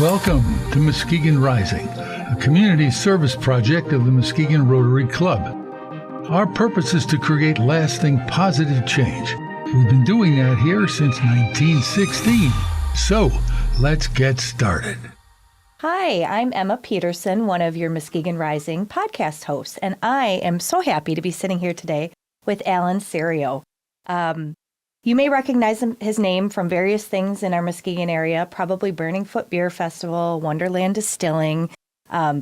Welcome to Muskegon Rising, a community service project of the Muskegon Rotary Club. Our purpose is to create lasting positive change. We've been doing that here since 1916. So, let's get started. Hi, I'm Emma Peterson, one of your Muskegon Rising podcast hosts, and I am so happy to be sitting here today with Alan Serio. You may recognize his name from various things in our Muskegon area, probably Burning Foot Beer Festival, Wonderland Distilling,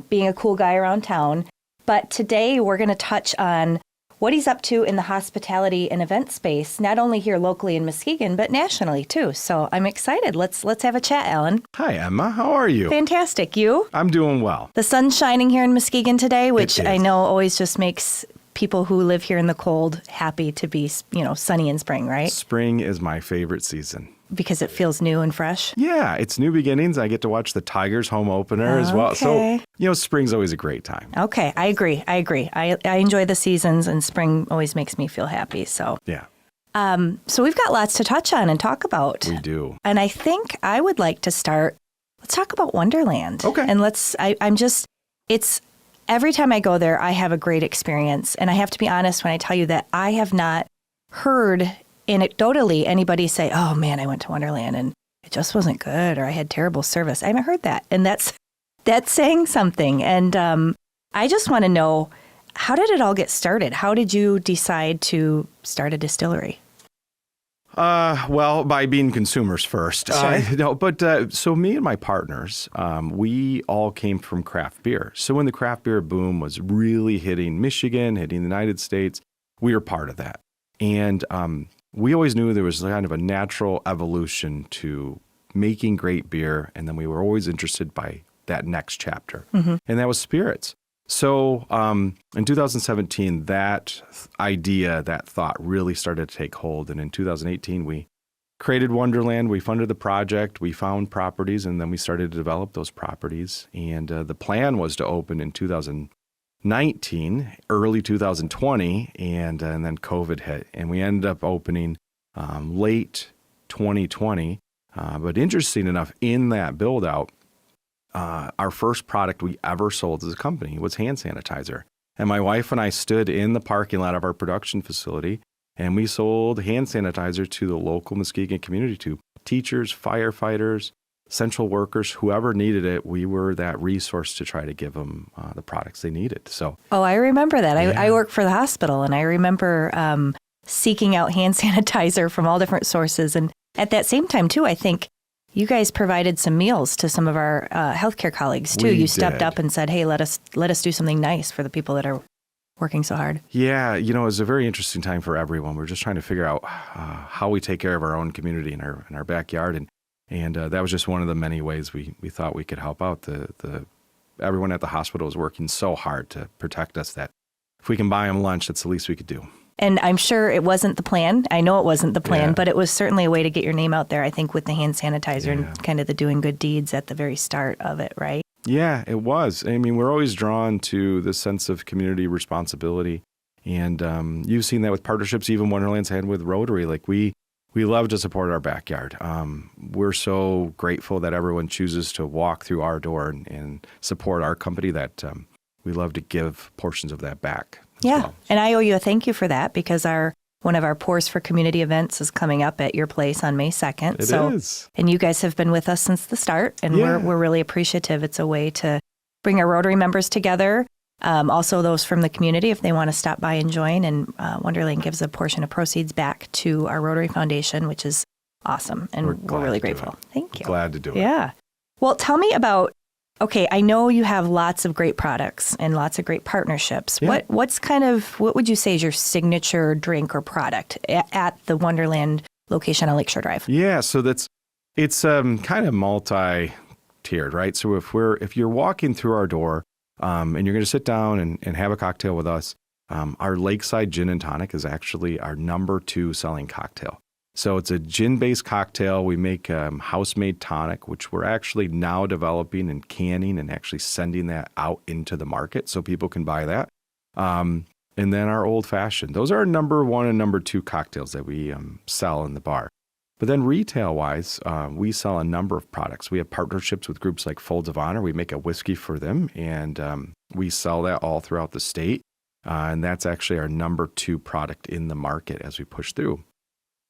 being a cool guy around town. But today we're going to touch on what he's up to in the hospitality and event space, not only here locally in Muskegon, but nationally too. So I'm excited. Let's have a chat, Alan. Hi, Emma. How are you? Fantastic. You? I'm doing well. The sun's shining here in Muskegon today, which I know always just makes people who live here in the cold happy to be, sunny in spring, right? Spring is my favorite season. Because it feels new and fresh? Yeah, it's new beginnings. I get to watch the Tigers home opener as well. So, spring's always a great time. Okay, I agree. I enjoy the seasons, and spring always makes me feel happy. So yeah. So we've got lots to touch on and talk about. We do. And I think I would like to start, let's talk about Wonderland. Okay. And every time I go there, I have a great experience. And I have to be honest when I tell you that I have not heard anecdotally anybody say, oh man, I went to Wonderland and it just wasn't good, or I had terrible service. I haven't heard that. And that's saying something. And I just want to know, how did it all get started? How did you decide to start a distillery? Well, by being consumers first. Sure. So me and my partners, we all came from craft beer. So when the craft beer boom was really hitting Michigan, hitting the United States, we were part of that. And we always knew there was kind of a natural evolution to making great beer. And then we were always interested by that next chapter. Mm-hmm. And that was spirits. So in 2017, that idea, that thought really started to take hold. And in 2018, we created Wonderland. We funded the project. We found properties, and then we started to develop those properties. And the plan was to open in 2019, early 2020, and then COVID hit. And we ended up opening late 2020. But interesting enough, in that build-out, our first product we ever sold as a company was hand sanitizer. And my wife and I stood in the parking lot of our production facility, and we sold hand sanitizer to the local Muskegon community, to teachers, firefighters, central workers, whoever needed it. We were that resource to try to give them the products they needed. So, I remember that. I work for the hospital, and I remember seeking out hand sanitizer from all different sources. And at that same time, too, I think you guys provided some meals to some of our healthcare colleagues, too. You stepped up and said, hey, let us do something nice for the people that are working so hard. Yeah, it was a very interesting time for everyone. We're just trying to figure out how we take care of our own community in our backyard. And that was just one of the many ways we thought we could help out. Everyone at the hospital was working so hard to protect us that if we can buy them lunch, that's the least we could do. And I'm sure it wasn't the plan. I know it wasn't the plan, but it was certainly a way to get your name out there, I think, with the hand sanitizer and kind of the doing good deeds at the very start of it, right? Yeah, it was. I mean, we're always drawn to the sense of community responsibility. And you've seen that with partnerships, even Wonderland's had with Rotary. Like, we love to support our backyard. We're so grateful that everyone chooses to walk through our door and support our company that we love to give portions of that back. Yeah, well. And I owe you a thank you for that, because one of our Pours for Community events is coming up at your place on May 2nd. It is. And you guys have been with us since the start, and we're really appreciative. It's a way to bring our Rotary members together, also those from the community if they want to stop by and join. And Wonderland gives a portion of proceeds back to our Rotary Foundation, which is awesome, and we're really grateful. Thank you. Glad to do it. Yeah. Well, tell me about, I know you have lots of great products and lots of great partnerships. Yeah. What would you say is your signature drink or product at the Wonderland location on Lakeshore Drive? Yeah, so it's kind of multi-tiered, right? So if you're walking through our door and you're going to sit down and have a cocktail with us, our Lakeside Gin and Tonic is actually our number 2 selling cocktail. So it's a gin-based cocktail. We make house-made tonic, which we're actually now developing and canning and actually sending that out into the market so people can buy that. And then our old-fashioned. Those are our number 1 and number 2 cocktails that we sell in the bar. But then retail-wise, we sell a number of products. We have partnerships with groups like Folds of Honor. We make a whiskey for them, and we sell that all throughout the state. And that's actually our number 2 product in the market as we push through.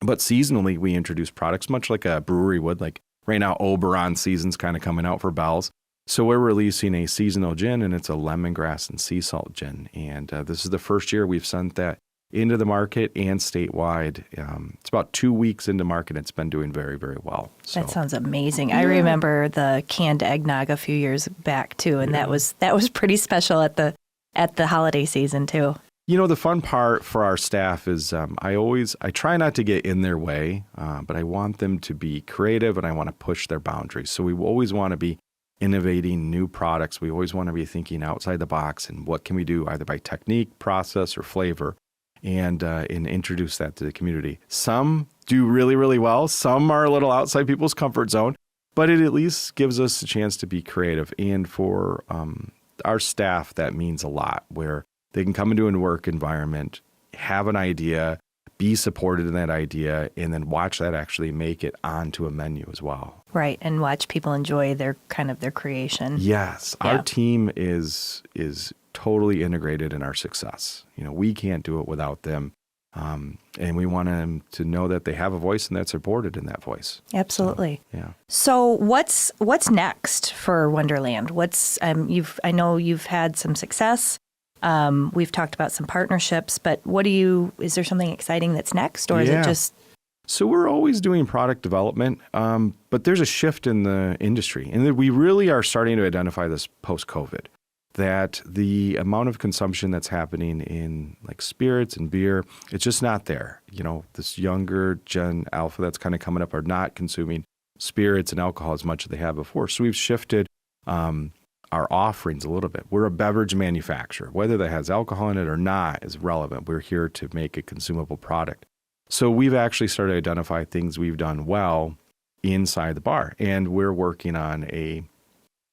But seasonally, we introduce products much like a brewery would. Like right now, Oberon season's kind of coming out for Bell's. So we're releasing a seasonal gin, and it's a lemongrass and sea salt gin. And this is the first year we've sent that into the market and statewide. It's about 2 weeks into market. It's been doing very, very well. So. That sounds amazing. Yeah. I remember the canned eggnog a few years back too, and that was pretty special at the holiday season too. You know, the fun part for our staff is I try not to get in their way, but I want them to be creative and I want to push their boundaries. So we always want to be innovating new products. We always want to be thinking outside the box and what can we do either by technique, process, or flavor, and introduce that to the community. Some do really, really well. Some are a little outside people's comfort zone, but it at least gives us a chance to be creative. And for our staff, that means a lot, where they can come into a work environment, have an idea, be supported in that idea, and then watch that actually make it onto a menu as well. Right, and watch people enjoy their creation. Yes, yeah. Our team is totally integrated in our success. You know, we can't do it without them, and we want them to know that they have a voice and that's supported in that voice. Absolutely. So, yeah. So what's next for Wonderland? I know you've had some success. We've talked about some partnerships, but is there something exciting that's next, or is it just? So we're always doing product development, but there's a shift in the industry, and we really are starting to identify this post-COVID, that the amount of consumption that's happening in like spirits and beer, it's just not there. You know, this younger Gen Alpha that's kind of coming up are not consuming spirits and alcohol as much as they have before. So we've shifted our offerings a little bit. We're a beverage manufacturer. Whether that has alcohol in it or not is relevant. We're here to make a consumable product. So we've actually started to identify things we've done well inside the bar. And we're working on a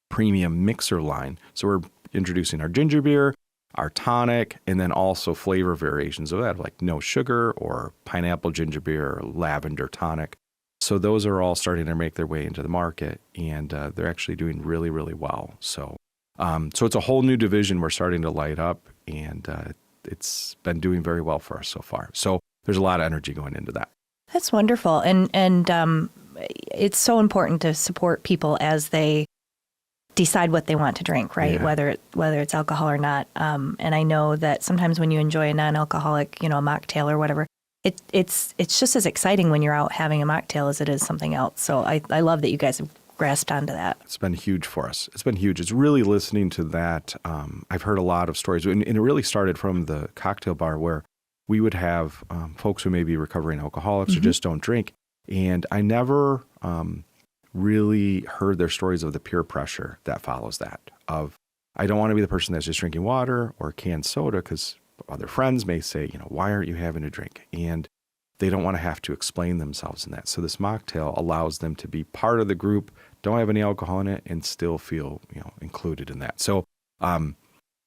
premium mixer line. So we're introducing our ginger beer, our tonic, and then also flavor variations of that, like no sugar or pineapple ginger beer or lavender tonic. So those are all starting to make their way into the market, and they're actually doing really, really well. So it's a whole new division we're starting to light up, and it's been doing very well for us so far. So there's a lot of energy going into that. That's wonderful, and it's so important to support people as they decide what they want to drink, right? Yeah. Whether it's alcohol or not. And I know that sometimes when you enjoy a non-alcoholic, a mocktail or whatever, it's just as exciting when you're out having a mocktail as it is something else. So I love that you guys have grasped onto that. It's been huge for us. It's been huge. It's really listening to that. I've heard a lot of stories, and it really started from the cocktail bar where we would have folks who may be recovering alcoholics or just don't drink. And I never really heard their stories of the peer pressure that follows that. I don't want to be the person that's just drinking water or canned soda, because other friends may say, why aren't you having a drink? And they don't want to have to explain themselves in that. So this mocktail allows them to be part of the group, don't have any alcohol in it, and still feel, included in that. So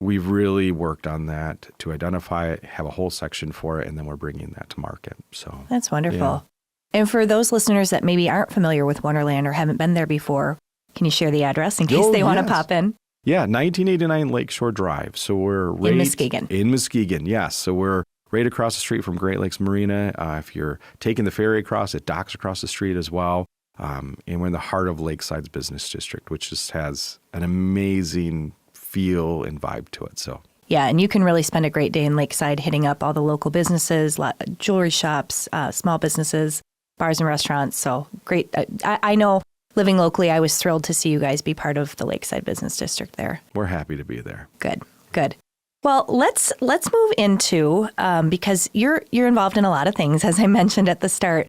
we've really worked on that to identify it, have a whole section for it, and then we're bringing that to market. So that's wonderful. Yeah. And for those listeners that maybe aren't familiar with Wonderland or haven't been there before, can you share the address in case they want to pop in? Yeah, 1989 Lakeshore Drive. So we're right in Muskegon. In Muskegon, yes. So we're right across the street from Great Lakes Marina. If you're taking the ferry across, it docks across the street as well. And we're in the heart of Lakeside's business district, which just has an amazing feel and vibe to it. So yeah, and you can really spend a great day in Lakeside hitting up all the local businesses, jewelry shops, small businesses, bars and restaurants. So great. I know living locally, I was thrilled to see you guys be part of the Lakeside Business District there. We're happy to be there. Good. Well, let's move into, because you're involved in a lot of things, as I mentioned at the start.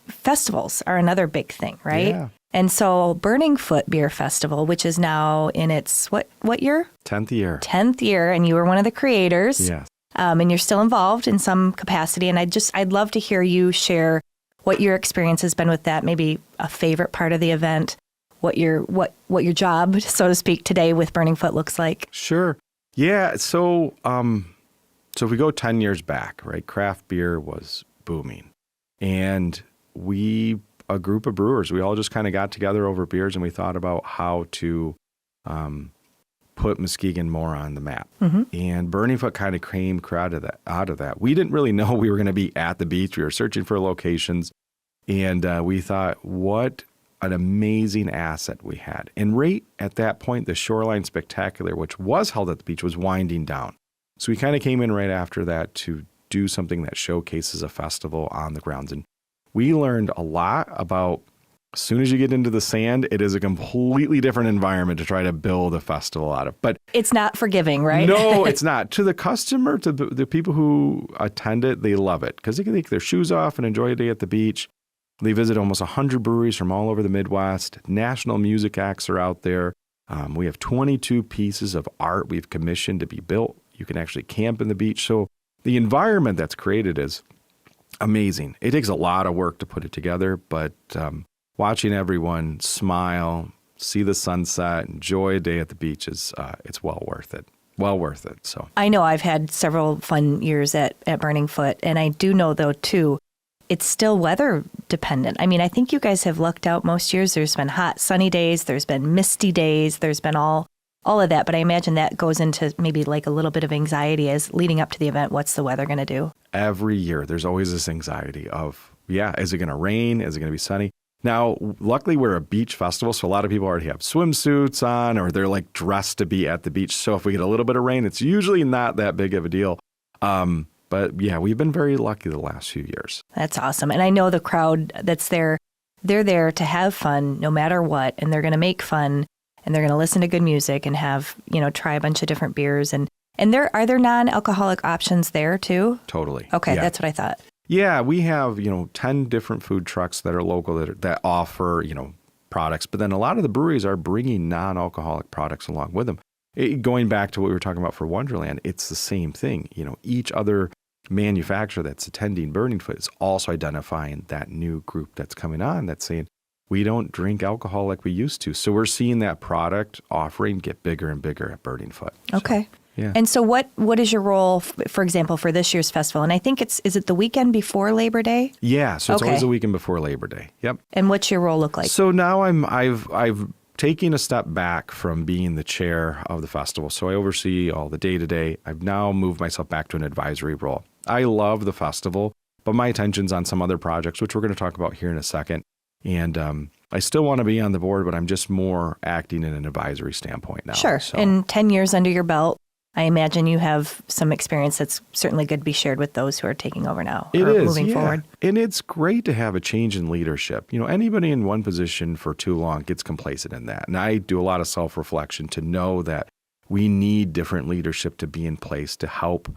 Festivals are another big thing, right? Yeah. And so Burning Foot Beer Festival, which is now in its, what year? 10th year. 10th year, and you were one of the creators. Yes. And you're still involved in some capacity. And I'd love to hear you share what your experience has been with that, maybe a favorite part of the event, what your job, so to speak, today with Burning Foot looks like. Sure. Yeah. So if we go 10 years back, right, craft beer was booming. And a group of brewers, we all just kind of got together over beers and we thought about how to put Muskegon more on the map. And Burning Foot kind of came out of that. We didn't really know we were going to be at the beach. We were searching for locations, and we thought, what an amazing asset we had. And right at that point, the Shoreline Spectacular, which was held at the beach, was winding down. So we kind of came in right after that to do something that showcases a festival on the grounds. And we learned a lot about, as soon as you get into the sand, it is a completely different environment to try to build a festival out of. But it's not forgiving, right? No, it's not. To the customer, to the people who attend it, they love it because they can take their shoes off and enjoy a day at the beach. They visit almost 100 breweries from all over the Midwest. National music acts are out there. We have 22 pieces of art we've commissioned to be built. You can actually camp in the beach. So the environment that's created is amazing. It takes a lot of work to put it together, but watching everyone smile, see the sunset, enjoy a day at the beach is it's well worth it. Well worth it. So I know I've had several fun years at Burning Foot, and I do know, though, too, it's still weather dependent. I mean, I think you guys have lucked out most years. There's been hot, sunny days. There's been misty days. There's been all of that. But I imagine that goes into maybe like a little bit of anxiety as leading up to the event. What's the weather going to do? Every year, there's always this anxiety of, is it going to rain? Is it going to be sunny? Now, luckily, we're a beach festival, so a lot of people already have swimsuits on or they're like dressed to be at the beach. So if we get a little bit of rain, it's usually not that big of a deal. But yeah, we've been very lucky the last few years. That's awesome. And I know the crowd that's there, they're there to have fun no matter what, and they're going to make fun, and they're going to listen to good music and have, try a bunch of different beers. And are there non-alcoholic options there too? Totally. Okay, yeah. That's what I thought. Yeah, we have, 10 different food trucks that are local that offer, products. But then a lot of the breweries are bringing non-alcoholic products along with them. Going back to what we were talking about for Wonderland, it's the same thing. Each other manufacturer that's attending Burning Foot is also identifying that new group that's coming on that's saying, we don't drink alcohol like we used to. So we're seeing that product offering get bigger and bigger at Burning Foot. Okay. So, yeah. And so what is your role, for example, for this year's festival? And I think is it the weekend before Labor Day? Yeah, so it's always the weekend before Labor Day. Yep. And what's your role look like? So now I've taken a step back from being the chair of the festival. So I oversee all the day-to-day. I've now moved myself back to an advisory role. I love the festival, but my attention's on some other projects, which we're going to talk about here in a second. And I still want to be on the board, but I'm just more acting in an advisory standpoint now. Sure. So. And 10 years under your belt, I imagine you have some experience that's certainly good to be shared with those who are taking over now or moving forward. And it's great to have a change in leadership. Anybody in one position for too long gets complacent in that. And I do a lot of self-reflection to know that we need different leadership to be in place to help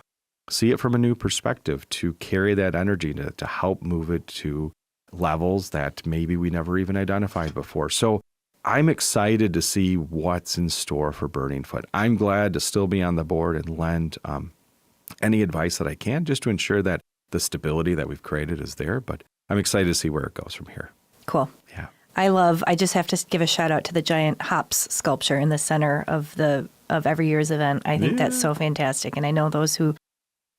see it from a new perspective, to carry that energy, to help move it to levels that maybe we never even identified before. So I'm excited to see what's in store for Burning Foot. I'm glad to still be on the board and lend any advice that I can just to ensure that the stability that we've created is there. But I'm excited to see where it goes from here. Cool. Yeah. I just have to give a shout out to the giant hops sculpture in the center of every year's event. I think that's so fantastic. And I know those who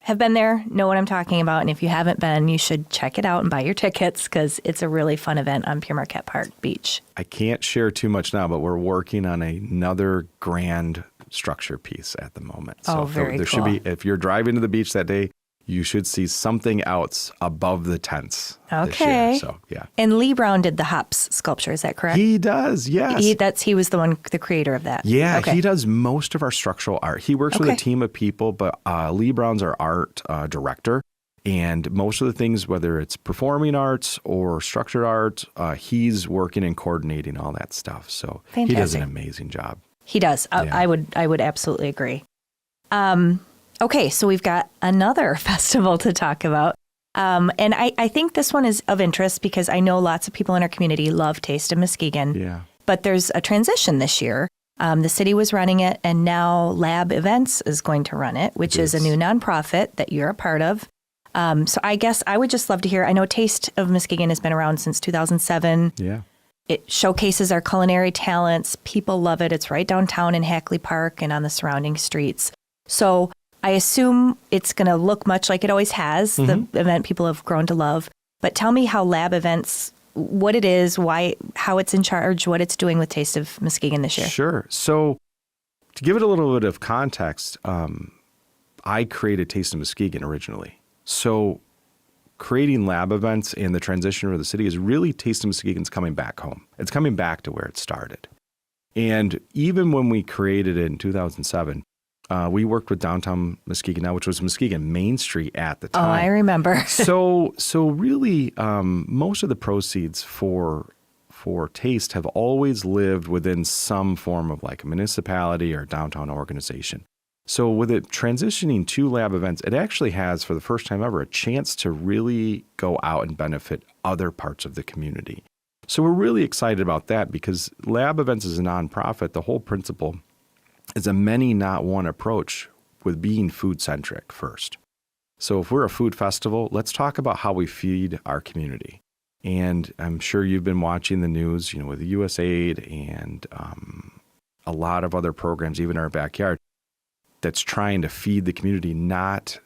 have been there know what I'm talking about. And if you haven't been, you should check it out and buy your tickets because it's a really fun event on Pere Marquette Park Beach. I can't share too much now, but we're working on another grand structure piece at the moment. So very there cool. should be, if you're driving to the beach that day, you should see something else above the tents this year. So, yeah. And Lee Brown did the hops sculpture, is that correct? He does, yes. He was the creator of that. Yeah, okay. He does most of our structural art. He works with a team of people, but Lee Brown's our art director. And most of the things, whether it's performing arts or structured art, he's working and coordinating all that stuff. So fantastic. He does an amazing job. He does. Yeah. I would absolutely agree. Okay, so we've got another festival to talk about. And I think this one is of interest because I know lots of people in our community love Taste of Muskegon. Yeah. But there's a transition this year. The city was running it, and now Lab Events is going to run it, which is a new nonprofit that you're a part of. So I guess I would just love to hear. I know Taste of Muskegon has been around since 2007. Yeah. It showcases our culinary talents. People love it. It's right downtown in Hackley Park and on the surrounding streets. So I assume it's going to look much like it always has, the event people have grown to love. But tell me how Lab Events, what it is, why, how it's in charge, what it's doing with Taste of Muskegon this year. Sure. So to give it a little bit of context, I created Taste of Muskegon originally. So creating Lab Events and the transition for the city is really Taste of Muskegon's coming back home. It's coming back to where it started. And even when we created it in 2007, we worked with downtown Muskegon now, which was Muskegon Main Street at the time. Oh, I remember. so really, most of the proceeds for Taste have always lived within some form of like a municipality or downtown organization. So with it transitioning to Lab Events, it actually has, for the first time ever, a chance to really go out and benefit other parts of the community. So we're really excited about that because Lab Events is a nonprofit. The whole principle is a many, not one approach with being food-centric first. So if we're a food festival, let's talk about how we feed our community. And I'm sure you've been watching the news, with USAID and a lot of other programs, even in our backyard, that's trying to feed the community, not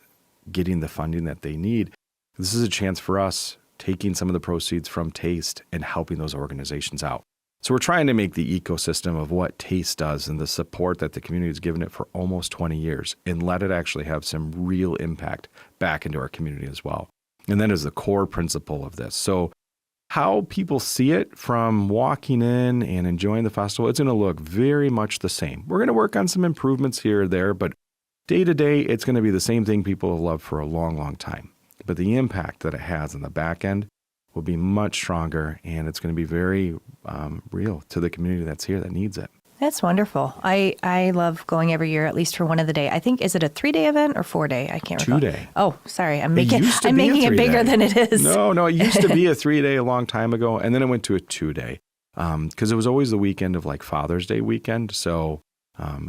getting the funding that they need. This is a chance for us taking some of the proceeds from Taste and helping those organizations out. So we're trying to make the ecosystem of what Taste does and the support that the community has given it for almost 20 years and let it actually have some real impact back into our community as well. And that is the core principle of this. So how people see it from walking in and enjoying the festival, it's going to look very much the same. We're going to work on some improvements here or there, but day to day, it's going to be the same thing people have loved for a long, long time. But the impact that it has on the back end will be much stronger, and it's going to be very real to the community that's here that needs it. That's wonderful. I love going every year, at least for one of the day. I think, is it a 3-day event or 4-day? I can't recall. 2-day. Oh, sorry. I'm making it bigger than it is. No, it used to be a 3-day a long time ago, and then it went to a 2-day because it was always the weekend of like Father's Day weekend. So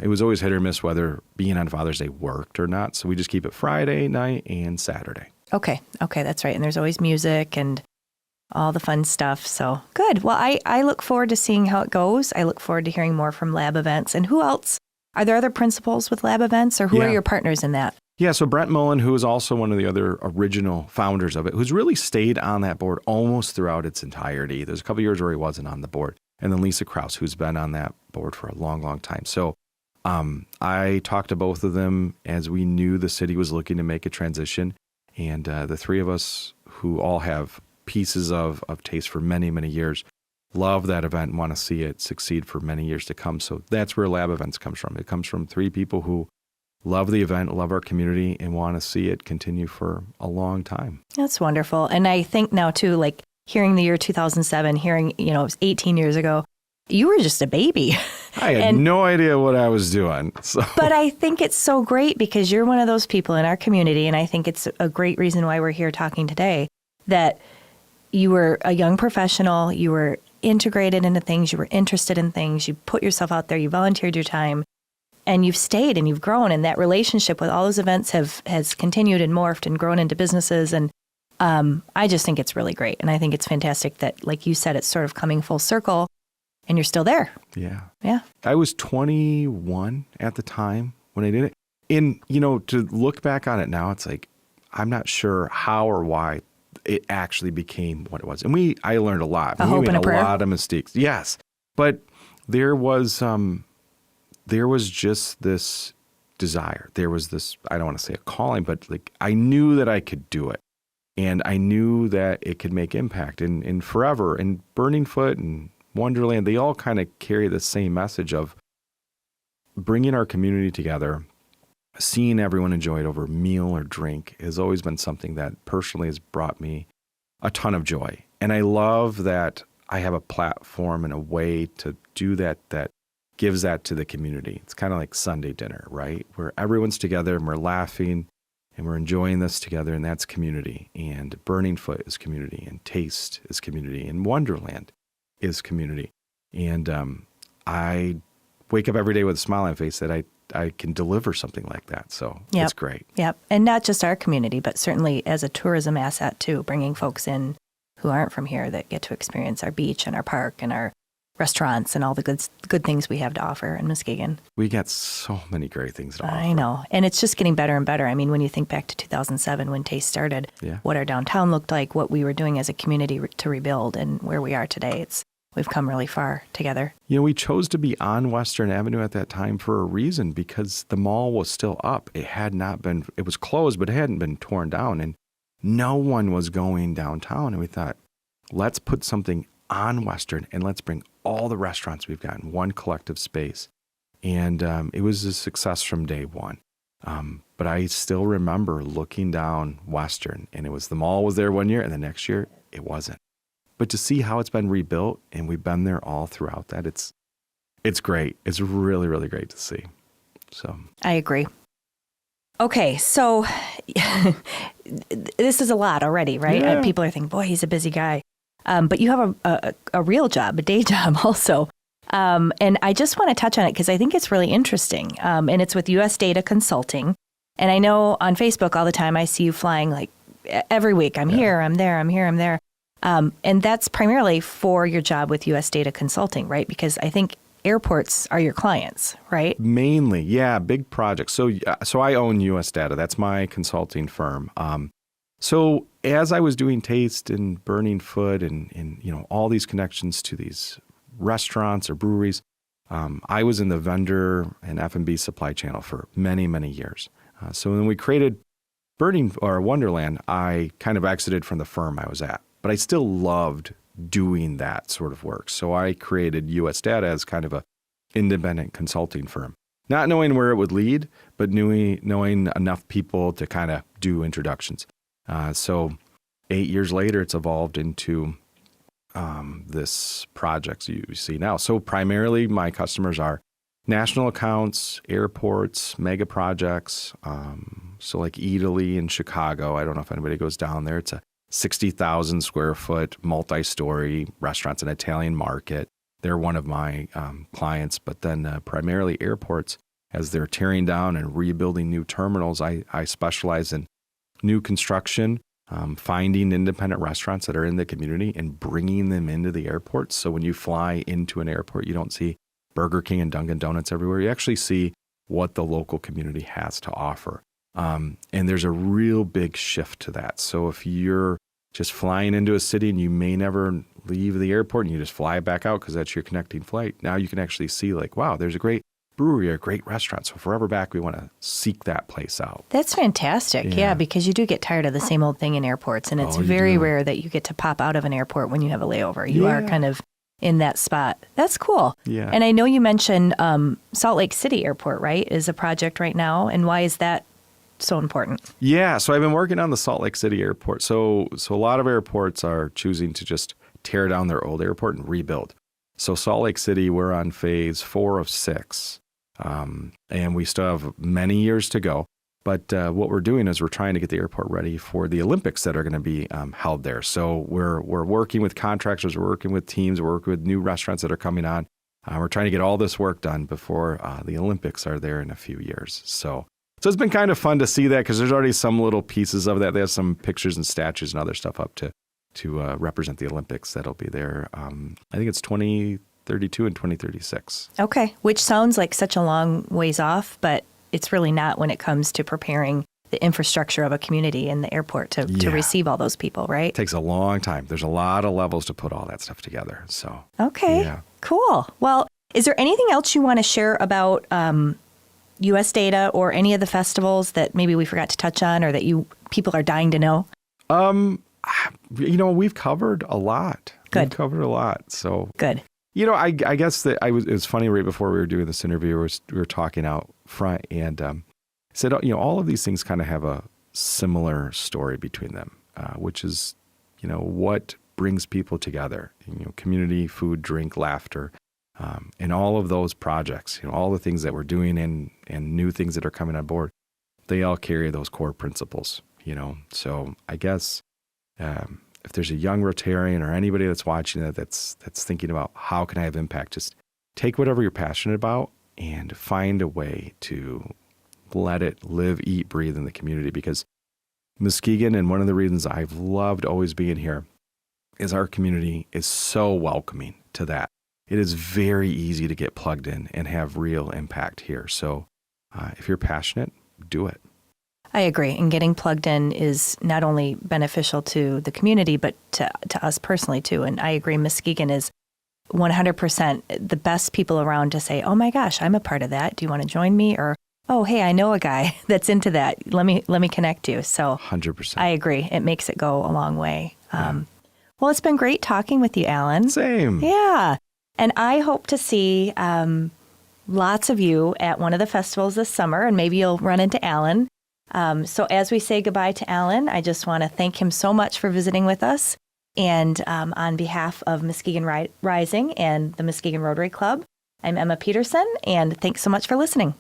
it was always hit or miss whether being on Father's Day worked or not. So we just keep it Friday night and Saturday. Okay, that's right. And there's always music and all the fun stuff. So good. Well, I look forward to seeing how it goes. I look forward to hearing more from Lab Events. And who else? Are there other principals with Lab Events, or who are your partners in that? Yeah, so Brent Mullen, who is also one of the other original founders of it, who's really stayed on that board almost throughout its entirety. There's a couple of years where he wasn't on the board. And then Lisa Krause, who's been on that board for a long, long time. So I talked to both of them as we knew the city was looking to make a transition. And the three of us who all have pieces of Taste for many, many years love that event and want to see it succeed for many years to come. So that's where Lab Events comes from. It comes from three people who love the event, love our community, and want to see it continue for a long time. That's wonderful. And I think now, too, like hearing the year 2007, hearing, it was 18 years ago, you were just a baby. I had no idea what I was doing. So. But I think it's so great because you're one of those people in our community, and I think it's a great reason why we're here talking today, that you were a young professional, you were integrated into things, you were interested in things, you put yourself out there, you volunteered your time, and you've stayed and you've grown, and that relationship with all those events has continued and morphed and grown into businesses. And I just think it's really great. And I think it's fantastic that, like you said, it's sort of coming full circle and you're still there. Yeah. I was 21 at the time when I did it. And, to look back on it now, it's like, I'm not sure how or why it actually became what it was. And I learned a lot. We made a lot of mistakes. Yes. But there was just this desire. There was this, I don't want to say a calling, but like I knew that I could do it. And I knew that it could make impact. And Forever and Burning Foot and Wonderland, they all kind of carry the same message of bringing our community together. Seeing everyone enjoy it over a meal or drink has always been something that personally has brought me a ton of joy. And I love that I have a platform and a way to do that gives that to the community. It's kind of like Sunday dinner, right? Where everyone's together and we're laughing and we're enjoying this together, and that's community. And Burning Foot is community, and Taste is community, and Wonderland is community. And I wake up every day with a smile on my face that I can deliver something like that. So It's great. Yep. And not just our community, but certainly as a tourism asset too, bringing folks in who aren't from here that get to experience our beach and our park and our restaurants and all the good things we have to offer in Muskegon. We got so many great things to offer. I know. And it's just getting better and better. I mean, when you think back to 2007 when Taste started, what our downtown looked like, what we were doing as a community to rebuild, and where we are today, we've come really far together. We chose to be on Western Avenue at that time for a reason, because the mall was still up. It was closed, but it hadn't been torn down, and no one was going downtown. And we thought, let's put something on Western and let's bring all the restaurants we've got in one collective space. And it was a success from day one. But I still remember looking down Western, and the mall was there one year, and the next year it wasn't. But to see how it's been rebuilt, and we've been there all throughout that, it's great. It's really, really great to see. So I agree. Okay, so this is a lot already, right? Yeah. People are thinking, boy, he's a busy guy. But you have a real job, a day job also. And I just want to touch on it because I think it's really interesting. And it's with U.S. Data Consulting. And I know on Facebook all the time I see you flying like every week. I'm here, I'm there, I'm here, I'm there. And that's primarily for your job with U.S. Data Consulting, right? Because I think airports are your clients, right? Mainly, yeah, big projects. So I own U.S. Data. That's my consulting firm. So as I was doing Taste and Burning Foot and all these connections to these restaurants or breweries, I was in the vendor and F&B supply channel for many, many years. So when we created Wonderland, I kind of exited from the firm I was at, but I still loved doing that sort of work. So I created U.S. Data as kind of a independent consulting firm, not knowing where it would lead, but knowing enough people to kind of do introductions. So 8 years later, it's evolved into this project you see now. So primarily my customers are national accounts, airports, mega projects. So like Italy in Chicago, I don't know if anybody goes down there. It's a 60,000 square foot, multi-story restaurants, an Italian market. They're one of my clients, but then primarily airports, as they're tearing down and rebuilding new terminals. I specialize in new construction, finding independent restaurants that are in the community and bringing them into the airport. So when you fly into an airport, you don't see Burger King and Dunkin' Donuts everywhere. You actually see what the local community has to offer. And there's a real big shift to that. So if you're just flying into a city and you may never leave the airport and you just fly back out because that's your connecting flight, now you can actually see like, wow, there's a great brewery or a great restaurant. So if we're ever back, we want to seek that place out. That's fantastic. Yeah, because you do get tired of the same old thing in airports. And it's very rare that you get to pop out of an airport when you have a layover. You are kind of in that spot. That's cool. Yeah. And I know you mentioned Salt Lake City Airport, right, is a project right now. And why is that so important? Yeah, so I've been working on the Salt Lake City Airport. So a lot of airports are choosing to just tear down their old airport and rebuild. So Salt Lake City, we're on phase 4 of 6. And we still have many years to go. But what we're doing is we're trying to get the airport ready for the Olympics that are going to be held there. So we're working with contractors, we're working with teams, we're working with new restaurants that are coming on. We're trying to get all this work done before the Olympics are there in a few years. So it's been kind of fun to see that because there's already some little pieces of that. They have some pictures and statues and other stuff up to represent the Olympics that'll be there. I think it's 2032 and 2036. Okay, which sounds like such a long ways off, but it's really not when it comes to preparing the infrastructure of a community and the airport to receive all those people, right? It takes a long time. There's a lot of levels to put all that stuff together. So okay, cool. Well, is there anything else you want to share about U.S. Data or any of the festivals that maybe we forgot to touch on or that people are dying to know? We've covered a lot. Good. We've covered a lot. So good. I guess that it was funny right before we were doing this interview, we were talking out front and said, all of these things kind of have a similar story between them, which is, what brings people together, community, food, drink, laughter, and all of those projects, all the things that we're doing and new things that are coming on board, they all carry those core principles, So I guess if there's a young Rotarian or anybody that's watching that's thinking about how can I have impact, just take whatever you're passionate about and find a way to let it live, eat, breathe in the community. Because Muskegon, and one of the reasons I've loved always being here, is our community is so welcoming to that. it is very easy to get plugged in and have real impact here. So if you're passionate, do it. I agree. And getting plugged in is not only beneficial to the community, but to us personally too. And I agree, Muskegon is 100% the best people around to say, oh my gosh, I'm a part of that. Do you want to join me? Or, oh, hey, I know a guy that's into that. Let me connect you. So 100%. I agree. It makes it go a long way. Well, it's been great talking with you, Alan. Same. Yeah. And I hope to see lots of you at one of the festivals this summer, and maybe you'll run into Alan. So as we say goodbye to Alan, I just want to thank him so much for visiting with us. And on behalf of Muskegon Rising and the Muskegon Rotary Club, I'm Emma Peterson, and thanks so much for listening.